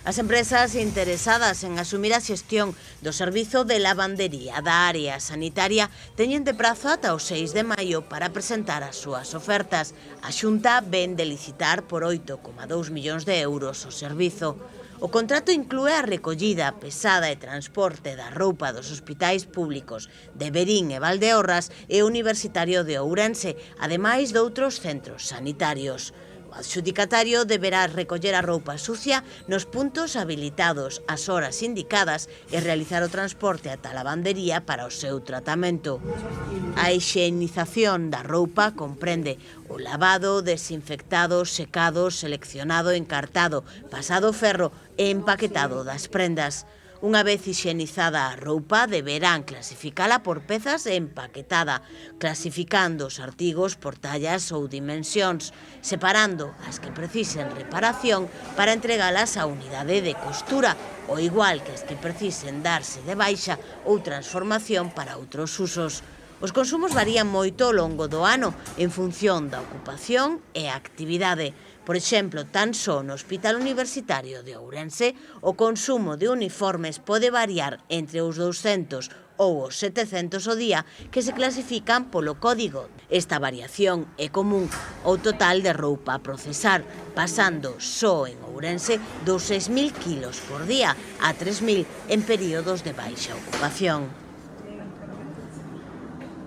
As empresas interesadas en asumir a xestión do servizo de lavandería da área sanitaria teñen de prazo ata o 6 de maio para presentar as súas ofertas. A Xunta ven de licitar por 8,2 millóns de euros o servizo. O contrato inclúe a recollida, pesada e transporte da roupa dos hospitais públicos de Verín e Valdeorras e o Universitario de Ourense, ademais doutros centros sanitarios. O adxudicatario deberá recoller a roupa sucia nos puntos habilitados ás horas indicadas e realizar o transporte ata a lavandería para o seu tratamento. A hixienización da roupa comprende o lavado, desinfectado, secado, seleccionado, encartado, pasado ferro e empaquetado das prendas. Unha vez hixienizada a roupa, deberán clasificala por pezas e empaquetada, clasificando os artigos por tallas ou dimensións, separando as que precisen reparación para entregalas á unidade de costura, ao igual que as que precisen darse de baixa ou transformación para outros usos. Os consumos varían moito ao longo do ano en función da ocupación e a actividade. Por exemplo, tan só no Hospital Universitario de Ourense, o consumo de uniformes pode variar entre os 200 ou os 700 ao día que se clasifican polo código. Esta variación é común ao total de roupa a procesar, pasando só en Ourense dos 6.000 kilos por día a 3.000 en períodos de baixa ocupación.